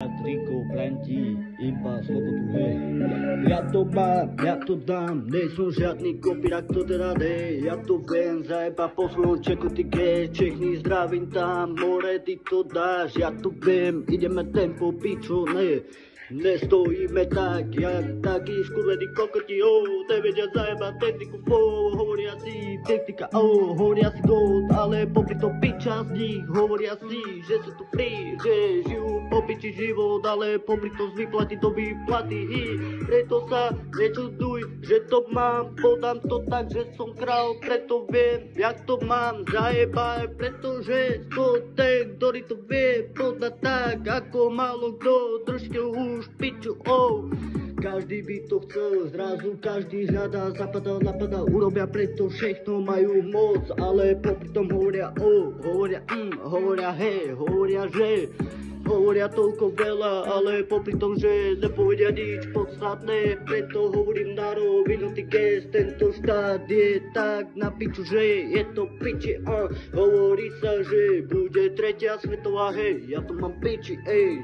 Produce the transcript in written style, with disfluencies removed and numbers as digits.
Patrikov brantí iba slobodu, hej. Ja to mám, ja to dám, nejsem žiadny kopírak, to teda dej. Ja to viem, zajeba po svojom čeku, ty gej, všechny zdravím tam, more, ty to dáš. Ja to viem, ideme tempo, pičo, ne. Nestojíme tak, jak takí skurvení kokoti, nevedia zajebať techniku, hovoria si technika, hovoria si god, ale popri tom piča z nich, hovoria si, že sú tu free, že žijú popiči život, ale popri tom z výplaty do výplaty, preto sa nečuduj, že to mám, podám to tak, že som král, preto viem, jak to mám zajebať, pretože to ten, ktorý to vie podať tak, ako málo kto, držte už piču, každý by to chcel, zrazu každý hľadá, zapadá, napadá, urobia preto všechno, majú moc, ale popri tom hovoria hovoria hej, hovoria že, hovoria toľko veľa, ale popri tom, že nepovedia nič podstatné, preto hovorím na rovinu, ty gest, tento štát je tak na piču, že je to piči, hovorí sa, že bude tretia svetová, hej, ja to mám piči, ej.